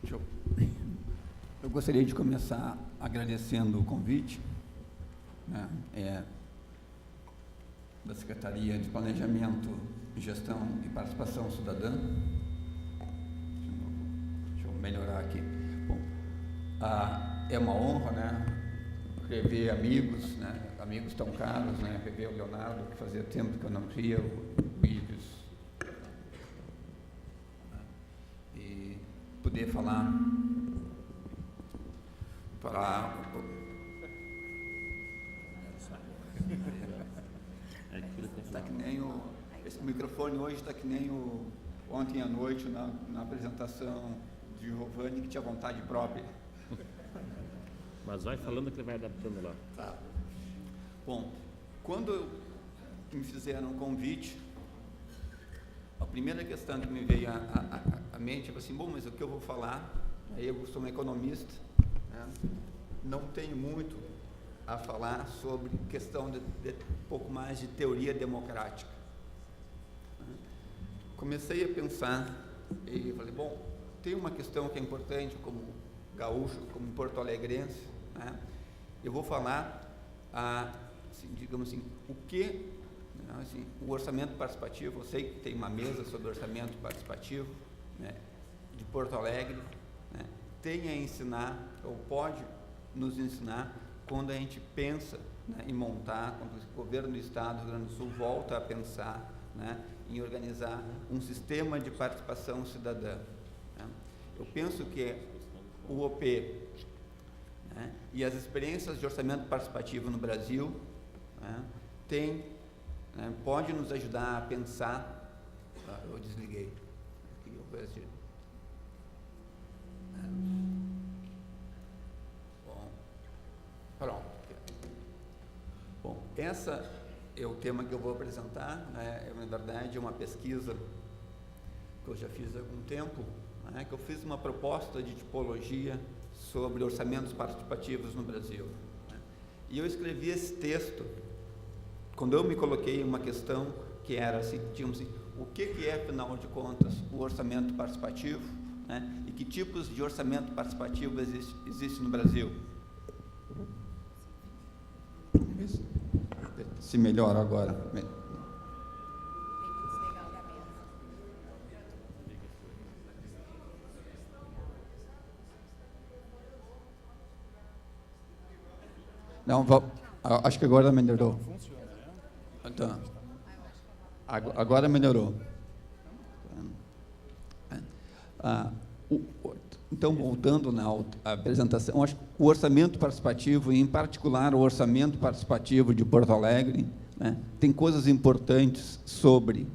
Deixa eu gostaria de começar agradecendo o convite, né, da Secretaria de Planejamento, Gestão e Participação Cidadã. Deixa eu melhorar aqui. Bom, é uma honra, né, rever amigos, né, amigos tão caros, né, rever o Leonardo, que fazia tempo que eu não via, o Ives, e poder falar está que nem esse microfone hoje está que nem ontem à noite na apresentação de Giovanni, que tinha vontade própria. Mas vai falando que ele vai adaptando lá. Tá. Bom, quando me fizeram um convite, a primeira questão que me veio à mente foi assim, bom, mas o que eu vou falar? Aí eu sou um economista, né? Não tenho muito a falar sobre questão de um pouco mais de teoria democrática. Comecei a pensar e falei, bom, tem uma questão que é importante como gaúcho, como porto-alegrense, né? Eu vou falar, assim, digamos assim, o que, né, assim, o orçamento participativo, eu sei que tem uma mesa sobre orçamento participativo, né, de Porto Alegre, né, tem a ensinar, ou pode nos ensinar, quando a gente pensa, né, em montar, quando o governo do Estado do Rio Grande do Sul volta a pensar, né, em organizar um sistema de participação cidadã. Né. Eu penso que o OP, né, e as experiências de orçamento participativo no Brasil, né, pode nos ajudar a pensar. Eu desliguei. Aqui, eu vejo. Bom, pronto. Bom, essa é o tema que eu vou apresentar, né, na verdade é uma pesquisa que eu já fiz há algum tempo, né, que eu fiz uma proposta de tipologia sobre orçamentos participativos no Brasil, né, e eu escrevi esse texto quando eu me coloquei em uma questão que era assim, digamos assim, o que é, afinal de contas, o orçamento participativo, né, e que tipos de orçamento participativo existe no Brasil. Se melhora agora. Não, acho que agora melhorou. Então, agora melhorou. Então, voltando na apresentação, acho que o orçamento participativo, e em particular o orçamento participativo de Porto Alegre, né, tem coisas importantes sobre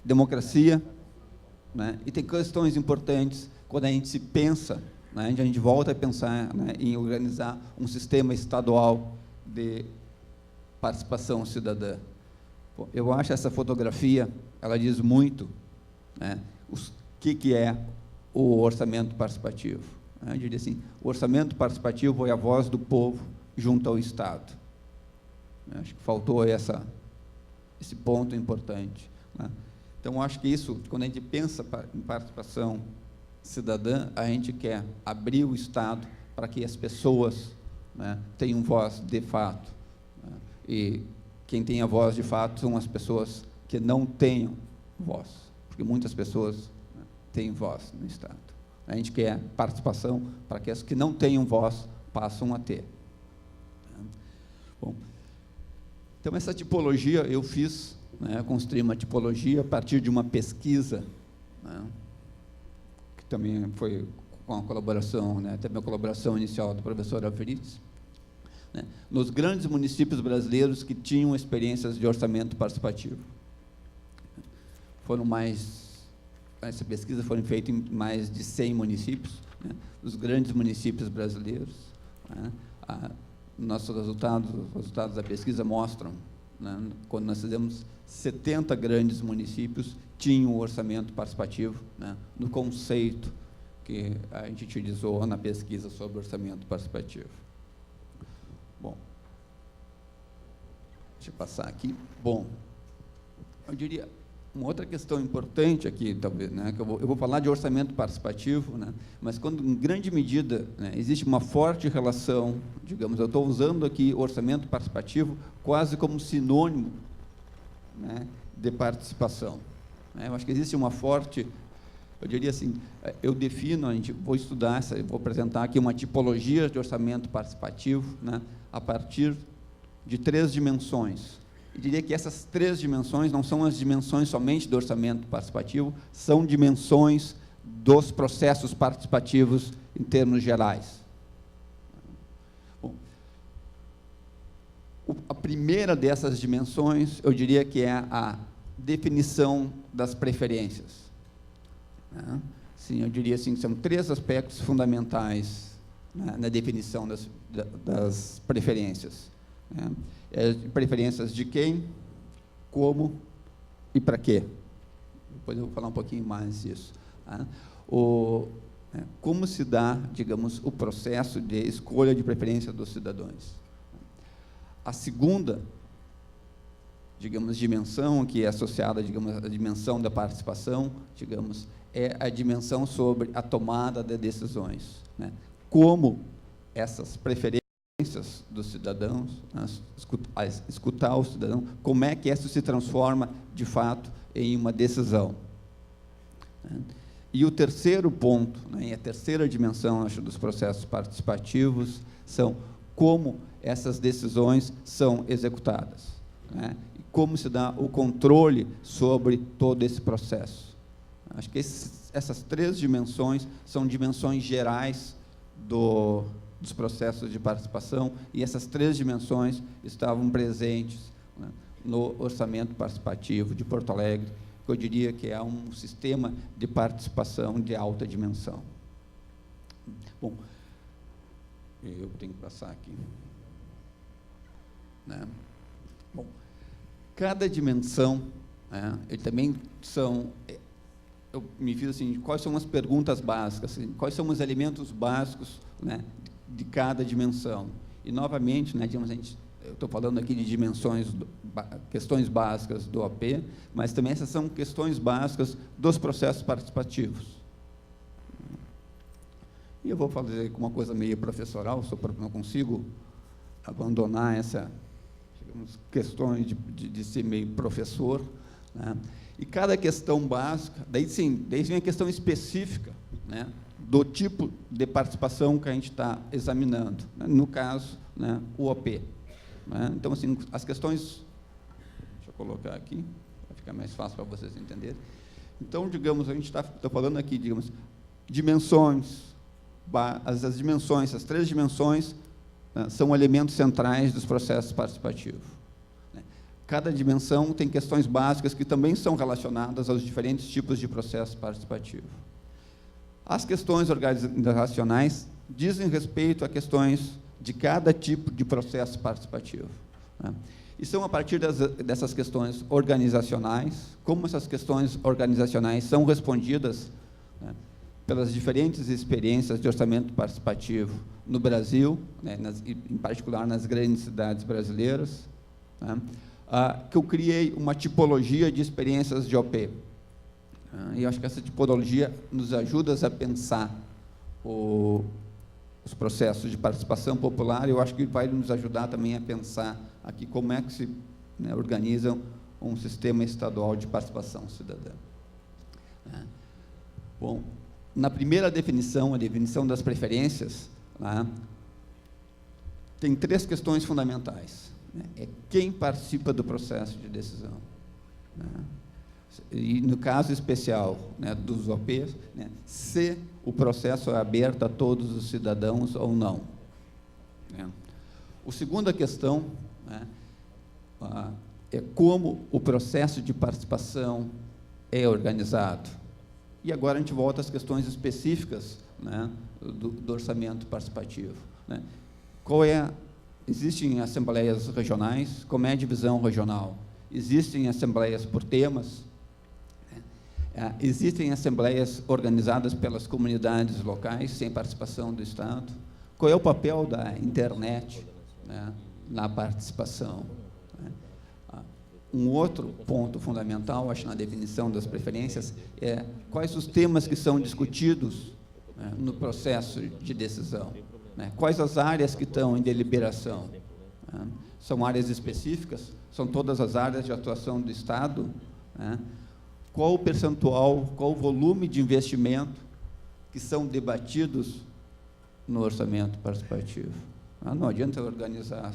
democracia, né, e tem questões importantes quando a gente se pensa, né, a gente volta a pensar, né, em organizar um sistema estadual de participação cidadã. Bom, eu acho essa fotografia, ela diz muito, né, o que é o orçamento participativo. Eu diria assim, o orçamento participativo é a voz do povo junto ao Estado. Acho que faltou esse ponto importante, né? Então, acho que isso, quando a gente pensa em participação cidadã, a gente quer abrir o Estado para que as pessoas, né, tenham voz de fato, né? E quem tem a voz de fato são as pessoas que não tenham voz, porque muitas pessoas têm voz no Estado. A gente quer participação para que as que não tenham voz passam a ter. Bom, então essa tipologia eu fiz, né, construí uma tipologia a partir de uma pesquisa, né, que também foi com a colaboração, né, também a colaboração inicial do professor Alferides, né, nos grandes municípios brasileiros que tinham experiências de orçamento participativo. Essa pesquisa foi feita em mais de 100 municípios, né, os grandes municípios brasileiros, né. Nossos resultados da pesquisa mostram, né, quando nós fizemos 70 grandes municípios, tinham um orçamento participativo, né, no conceito que a gente utilizou na pesquisa sobre orçamento participativo. Bom, deixa eu passar aqui. Bom, eu diria, Uma outra questão importante aqui, talvez, né, que eu vou falar de orçamento participativo, né, mas quando, em grande medida, né, existe uma forte relação, digamos, eu estou usando aqui orçamento participativo quase como sinônimo, né, de participação. Né, eu acho que existe uma forte, eu diria assim, eu defino, vou estudar, vou apresentar aqui uma tipologia de orçamento participativo, né, a partir de 3 dimensões. Eu diria que essas 3 dimensões não são as dimensões somente do orçamento participativo, são dimensões dos processos participativos em termos gerais. Bom, a primeira dessas dimensões, eu diria que é a definição das preferências. Né? Sim, eu diria assim, que são 3 aspectos fundamentais, né, na definição das preferências. Né? Preferências de quem, como e para quê. Depois eu vou falar um pouquinho mais disso. Tá? Como se dá, digamos, o processo de escolha de preferência dos cidadãos. A segunda, digamos, dimensão, que é associada, digamos, à dimensão da participação, digamos, é a dimensão sobre a tomada de decisões. Né? Como essas preferências dos cidadãos, escutar o cidadão, como é que isso se transforma, de fato, em uma decisão. E o terceiro ponto, né, a terceira dimensão, acho, dos processos participativos, são como essas decisões são executadas, né, e como se dá o controle sobre todo esse processo. Acho que essas 3 dimensões são dimensões gerais dos processos de participação, e essas 3 dimensões estavam presentes, né, no orçamento participativo de Porto Alegre, que eu diria que é um sistema de participação de alta dimensão. Bom, eu tenho que passar aqui. Né? Bom, cada dimensão, né, ele também são... Eu me fiz assim, quais são as perguntas básicas, assim, quais são os elementos básicos, né, de cada dimensão. E, novamente, né, digamos, eu estou falando aqui de dimensões, questões básicas do OP, mas também essas são questões básicas dos processos participativos. E eu vou fazer uma coisa meio professoral, não consigo abandonar essa, digamos, questões de ser meio professor, né? E cada questão básica, daí vem a questão específica, né, do tipo de participação que a gente está examinando, né, no caso, né, o OP. Né? Então, assim, as questões, deixa eu colocar aqui, para ficar mais fácil para vocês entenderem. Então, digamos, a gente está falando aqui, digamos, dimensões, as dimensões, as 3 dimensões, né, são elementos centrais dos processos participativos. Cada dimensão tem questões básicas que também são relacionadas aos diferentes tipos de processo participativo. As questões organizacionais dizem respeito a questões de cada tipo de processo participativo. Né? E são a partir dessas questões organizacionais, como essas questões organizacionais são respondidas, né, pelas diferentes experiências de orçamento participativo no Brasil, né, em particular nas grandes cidades brasileiras, né, que eu criei uma tipologia de experiências de OP. E eu acho que essa tipologia nos ajuda a pensar os processos de participação popular, e eu acho que vai nos ajudar também a pensar aqui como é que se, né, organiza um sistema estadual de participação cidadã. Bom, na primeira definição, a definição das preferências, né, tem 3 questões fundamentais. É quem participa do processo de decisão. Né? E, no caso especial, né, dos OPs, né, se o processo é aberto a todos os cidadãos ou não. Né? A segunda questão, né, é como o processo de participação é organizado. E agora a gente volta às questões específicas, né, do orçamento participativo. Né? Existem assembleias regionais, como é a divisão regional? Existem assembleias por temas? Existem assembleias organizadas pelas comunidades locais, sem participação do Estado? Qual é o papel da internet, né, na participação? Né? Um outro ponto fundamental, acho, na definição das preferências, é quais os temas que são discutidos, né, no processo de decisão, né? Quais as áreas que estão em deliberação, né? São áreas específicas? São todas as áreas de atuação do Estado, né? Qual o percentual, qual o volume de investimento que são debatidos no orçamento participativo? Não adianta organizar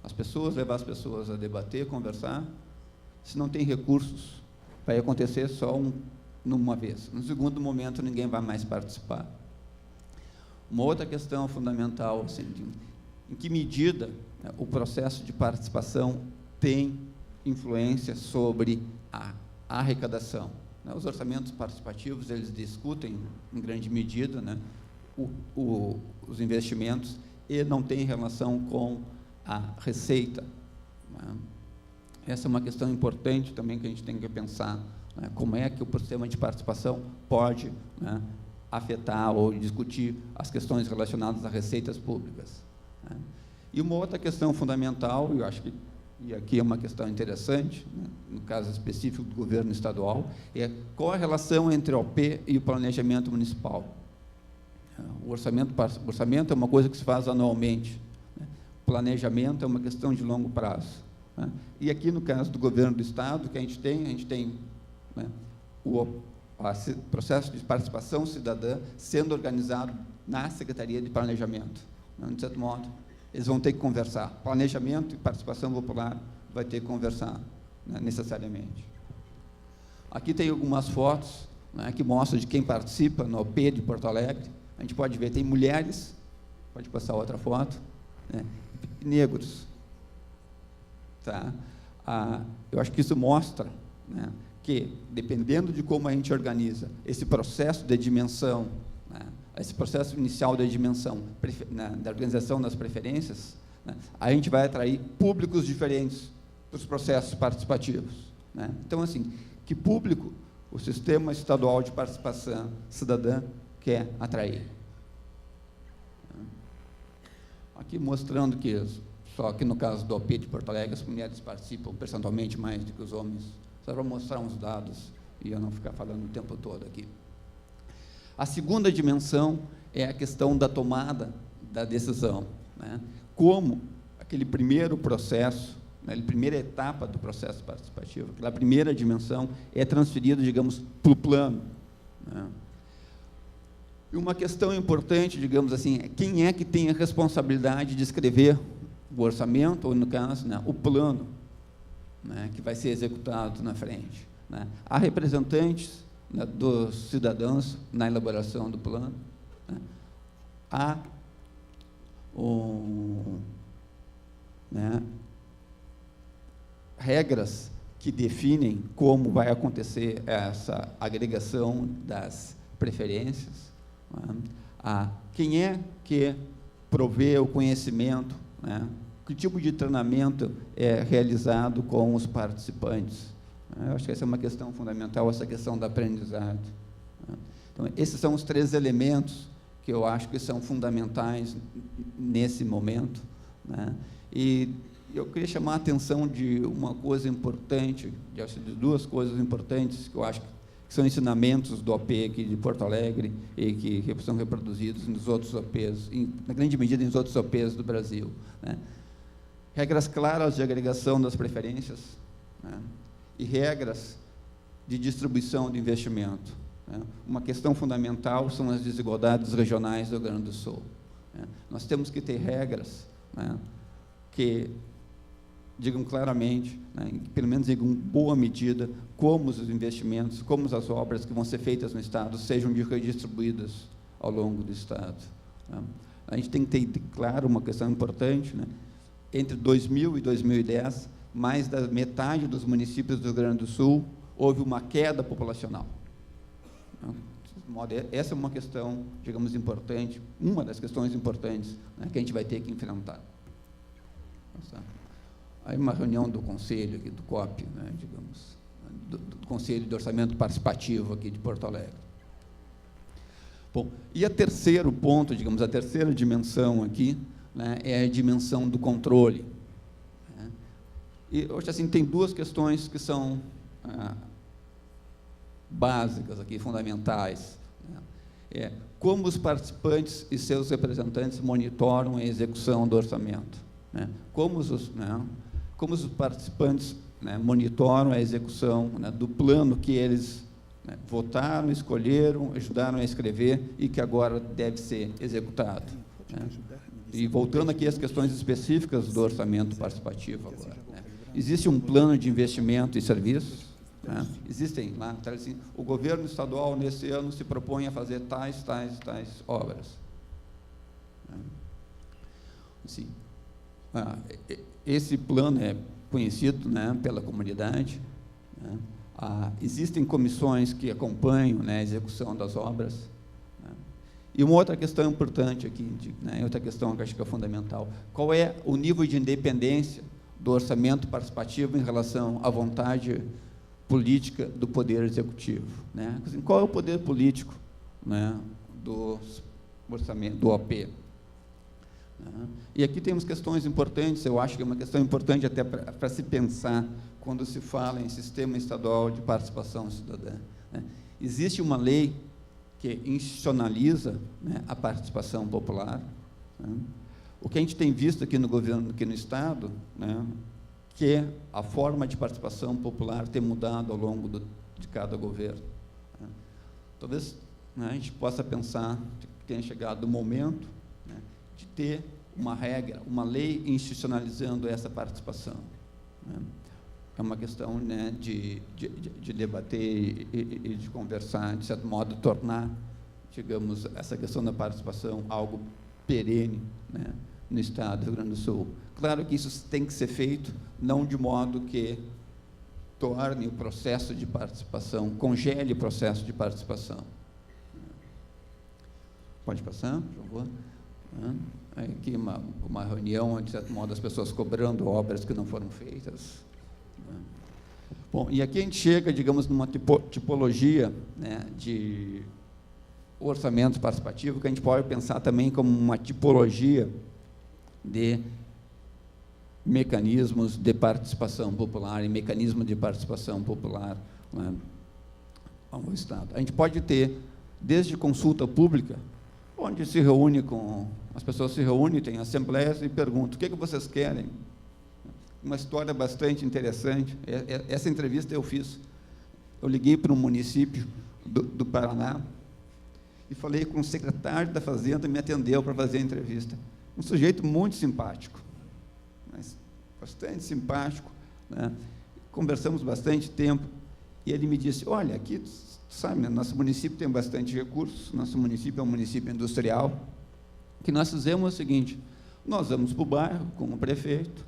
as pessoas, levar as pessoas a debater, conversar, se não tem recursos, vai acontecer só numa vez. No segundo momento, ninguém vai mais participar. Uma outra questão fundamental, assim, em que medida, né, o processo de participação tem influência sobre a arrecadação, né? Os orçamentos participativos, eles discutem, em grande medida, né, os investimentos e não tem relação com a receita, né? Essa é uma questão importante também que a gente tem que pensar, né, como é que o sistema de participação pode, né, afetar ou discutir as questões relacionadas a receitas públicas, né? E uma outra questão fundamental, eu acho que, e aqui é uma questão interessante, né, no caso específico do governo estadual, é qual a relação entre o OP e o planejamento municipal. O orçamento é uma coisa que se faz anualmente, né? O planejamento é uma questão de longo prazo, né? E aqui, no caso do governo do Estado, que a gente tem, né, o processo de participação cidadã sendo organizado na Secretaria de Planejamento, né? De certo modo, eles vão ter que conversar. Planejamento e participação popular vai ter que conversar, né, necessariamente. Aqui tem algumas fotos, né, que mostram de quem participa no OP de Porto Alegre. A gente pode ver, tem mulheres, pode passar outra foto, né, negros. Tá? Eu acho que isso mostra, né, que, dependendo de como a gente organiza esse processo de dimensão, né, esse processo inicial de dimensão, da organização das preferências, né, a gente vai atrair públicos diferentes para os processos participativos, né? Então, assim, que público o Sistema Estadual de Participação Cidadã quer atrair? Aqui mostrando que, só que no caso do OP de Porto Alegre, as mulheres participam percentualmente mais do que os homens, só para mostrar uns dados e eu não ficar falando o tempo todo aqui. A segunda dimensão é a questão da tomada da decisão, né? Como aquele primeiro processo, né, a primeira etapa do processo participativo, aquela primeira dimensão é transferida, digamos, para o plano, né? E uma questão importante, digamos assim, é quem é que tem a responsabilidade de escrever o orçamento, ou, no caso, né, o plano, né, que vai ser executado na frente, né? Há representantes, né, dos cidadãos na elaboração do plano, né? Há né, regras que definem como vai acontecer essa agregação das preferências, né? Quem é que provê o conhecimento, né? Que tipo de treinamento é realizado com os participantes? Eu acho que essa é uma questão fundamental, essa questão da aprendizagem, né? Então, esses são os três elementos que eu acho que são fundamentais nesse momento, né? E eu queria chamar a atenção de uma coisa importante, de duas coisas importantes que eu acho que são ensinamentos do OP aqui de Porto Alegre e que são reproduzidos nos outros OPs, na grande medida nos outros OPs do Brasil, né? Regras claras de agregação das preferências, né? E regras de distribuição de investimento, né? Uma questão fundamental são as desigualdades regionais do Rio Grande do Sul, né? Nós temos que ter regras, né, que digam claramente, né, pelo menos em boa medida, como os investimentos, como as obras que vão ser feitas no Estado sejam redistribuídas ao longo do Estado, né? A gente tem que ter, claro, uma questão importante, né? Entre 2000 e 2010, mais da metade dos municípios do Rio Grande do Sul houve uma queda populacional. Essa é uma questão, digamos, importante, uma das questões importantes, né, que a gente vai ter que enfrentar. Aí uma reunião do Conselho, aqui, do COP, né, digamos, do Conselho de Orçamento Participativo aqui de Porto Alegre. Bom, e o terceiro ponto, digamos, a terceira dimensão aqui, né, é a dimensão do controle, né? E hoje, assim, tem duas questões que são básicas aqui, fundamentais, né? Como os participantes e seus representantes monitoram a execução do orçamento, né? Como os participantes, né, monitoram a execução, né, do plano que eles, né, votaram, escolheram, ajudaram a escrever e que agora deve ser executado, né? E voltando aqui às questões específicas do orçamento participativo agora, né? Existe um plano de investimento e serviços, né? Existem lá, assim, o governo estadual, nesse ano, se propõe a fazer tais obras, né? Assim, esse plano é conhecido, né, pela comunidade, né? Existem comissões que acompanham, né, a execução das obras, né? E uma outra questão importante aqui, né, outra questão que acho que é fundamental: qual é o nível de independência do orçamento participativo em relação à vontade política do Poder Executivo, né? Assim, qual é o poder político, né, do orçamento, do OP? E aqui temos questões importantes, eu acho que é uma questão importante até para se pensar quando se fala em sistema estadual de participação cidadã, né? Existe uma lei que institucionaliza, né, a participação popular, né? O que a gente tem visto aqui no governo, aqui no Estado, né, que a forma de participação popular tem mudado ao longo de cada governo, né? Talvez, né, a gente possa pensar que tenha chegado o momento, né, de ter uma regra, uma lei institucionalizando essa participação, né? É uma questão, né, de debater e de conversar, de certo modo, tornar, digamos, essa questão da participação algo perene, né, no Estado do Rio Grande do Sul. Claro que isso tem que ser feito, não de modo que torne o processo de participação, congele o processo de participação. Pode passar, por favor? Aqui uma reunião, de certo modo, as pessoas cobrando obras que não foram feitas. Bom, e aqui a gente chega, digamos, numa tipologia, né, de orçamento participativo, que a gente pode pensar também como uma tipologia de mecanismos de participação popular e mecanismo de participação popular, né, ao Estado. A gente pode ter, desde consulta pública, onde se reúne as pessoas se reúnem, tem assembleias e perguntam: o que vocês querem? Uma história bastante interessante. Essa entrevista eu fiz. Eu liguei para um município do Paraná e falei com o secretário da Fazenda, me atendeu para fazer a entrevista. Um sujeito muito simpático, mas bastante simpático, né? Conversamos bastante tempo e ele me disse: olha, aqui, sabe, né, nosso município tem bastante recursos, nosso município é um município industrial. O que nós fizemos é o seguinte: nós vamos para o bairro com o prefeito,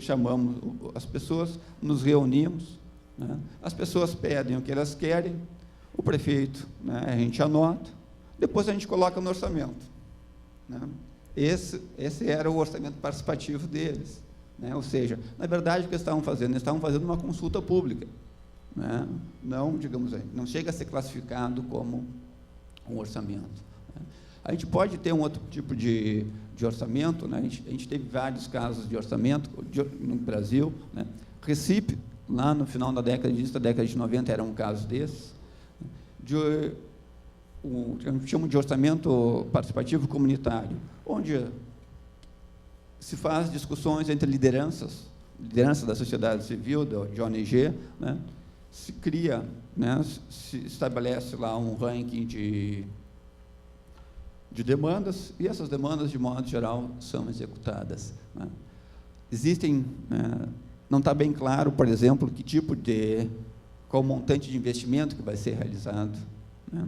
chamamos as pessoas, nos reunimos, né? As pessoas pedem o que elas querem, o prefeito, né, a gente anota, depois a gente coloca no orçamento, né? Esse era o orçamento participativo deles, né? Ou seja, na verdade, o que eles estavam fazendo? Eles estavam fazendo uma consulta pública, né? Não, digamos aí, não chega a ser classificado como um orçamento, né? A gente pode ter um outro tipo de orçamento, né? A gente teve vários casos de orçamento no Brasil, né? Recife, lá no final da década de 90, era um caso desse, a gente chama de orçamento participativo comunitário, onde se faz discussões entre liderança da sociedade civil, de ONG, né? Se cria, né, se estabelece lá um ranking de demandas, e essas demandas, de modo geral, são executadas, né? Existem, né, não está bem claro, por exemplo, qual o montante de investimento que vai ser realizado, né?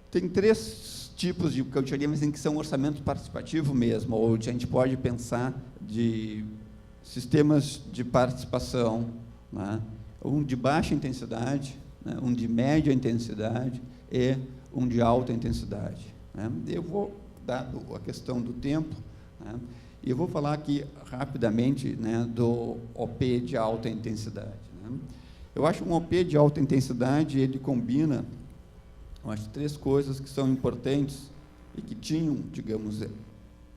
Tem 3 tipos que eu diria, mas em que são orçamento participativo mesmo, ou a gente pode pensar de sistemas de participação, né? Um de baixa intensidade, né, um de média intensidade e um de alta intensidade, né? Eu vou, dado a questão do tempo, né, e eu vou falar aqui rapidamente, né, do OP de alta intensidade, né? Eu acho um OP de alta intensidade, ele combina, eu acho, 3 coisas que são importantes e que tinham, digamos,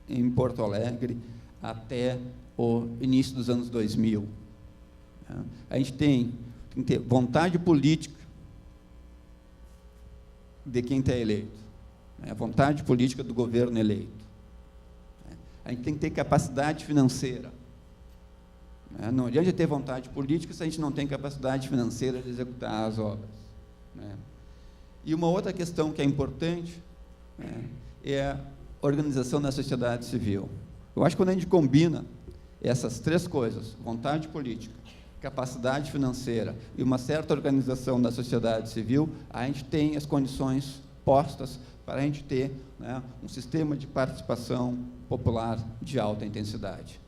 em Porto Alegre até o início dos anos 2000. Né? A gente tem que ter vontade política de quem está eleito, né? A vontade política do governo eleito. Né? A gente tem que ter capacidade financeira. Né? Não adianta ter vontade política se a gente não tem capacidade financeira de executar as obras. Né? E uma outra questão que é importante, né, é a organização da sociedade civil. Eu acho que quando a gente combina essas três coisas, vontade política, capacidade financeira e uma certa organização da sociedade civil, a gente tem as condições postas para a gente ter, né, um sistema de participação popular de alta intensidade.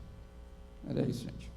Era isso, gente.